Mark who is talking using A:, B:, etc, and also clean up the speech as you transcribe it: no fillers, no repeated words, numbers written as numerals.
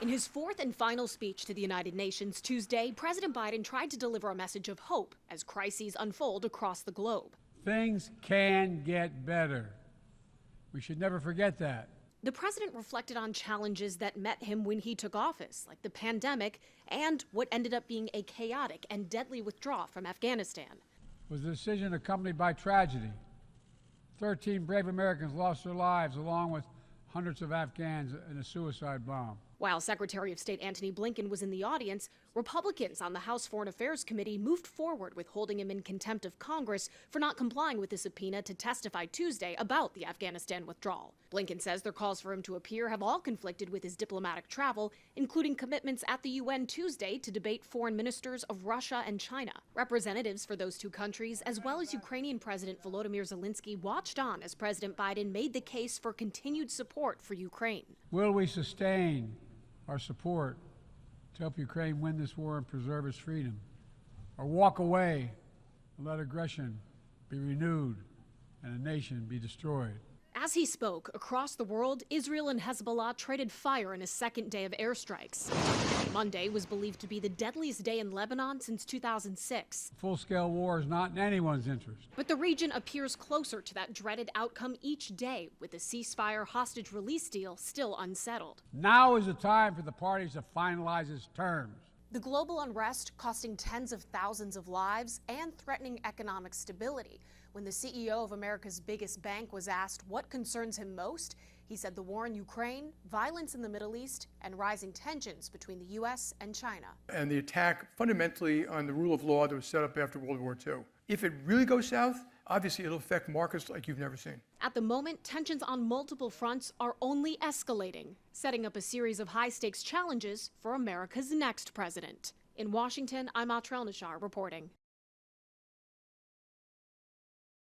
A: In his fourth and final speech to the United Nations Tuesday, President Biden tried to deliver a message of hope as crises unfold across the globe.
B: Things can get better. We should never forget that.
A: The president reflected on challenges that met him when he took office, like the pandemic and what ended up being a chaotic and deadly withdrawal from Afghanistan.
B: It was a decision accompanied by tragedy. 13 brave Americans lost their lives, along with hundreds of Afghans in a suicide bomb.
A: While Secretary of State Antony Blinken was in the audience, Republicans on the House Foreign Affairs Committee moved forward with holding him in contempt of Congress for not complying with the subpoena to testify Tuesday about the Afghanistan withdrawal. Blinken says their calls for him to appear have all conflicted with his diplomatic travel, including commitments at the UN Tuesday to debate foreign ministers of Russia and China. Representatives for those two countries, as well as Ukrainian President Volodymyr Zelensky, watched on as President Biden made the case for continued support for Ukraine.
B: Will we sustain our support to help Ukraine win this war and preserve its freedom, or walk away and let aggression be renewed and a nation be destroyed?
A: As he spoke, across the world, Israel and Hezbollah traded fire in a second day of airstrikes. Monday was believed to be the deadliest day in Lebanon since 2006.
B: Full-scale war is not in anyone's interest.
A: But the region appears closer to that dreaded outcome each day, with the ceasefire hostage release deal still unsettled.
B: Now is the time for the parties to finalize its terms.
A: The global unrest costing tens of thousands of lives and threatening economic stability. When the CEO of America's biggest bank was asked what concerns him most, he said the war in Ukraine, violence in the Middle East, and rising tensions between the U.S. and China.
C: And the attack fundamentally on the rule of law that was set up after World War II. If it really goes south, obviously it'll affect markets like you've never seen.
A: At the moment, tensions on multiple fronts are only escalating, setting up a series of high-stakes challenges for America's next president. In Washington, I'm Atrel Nashar reporting.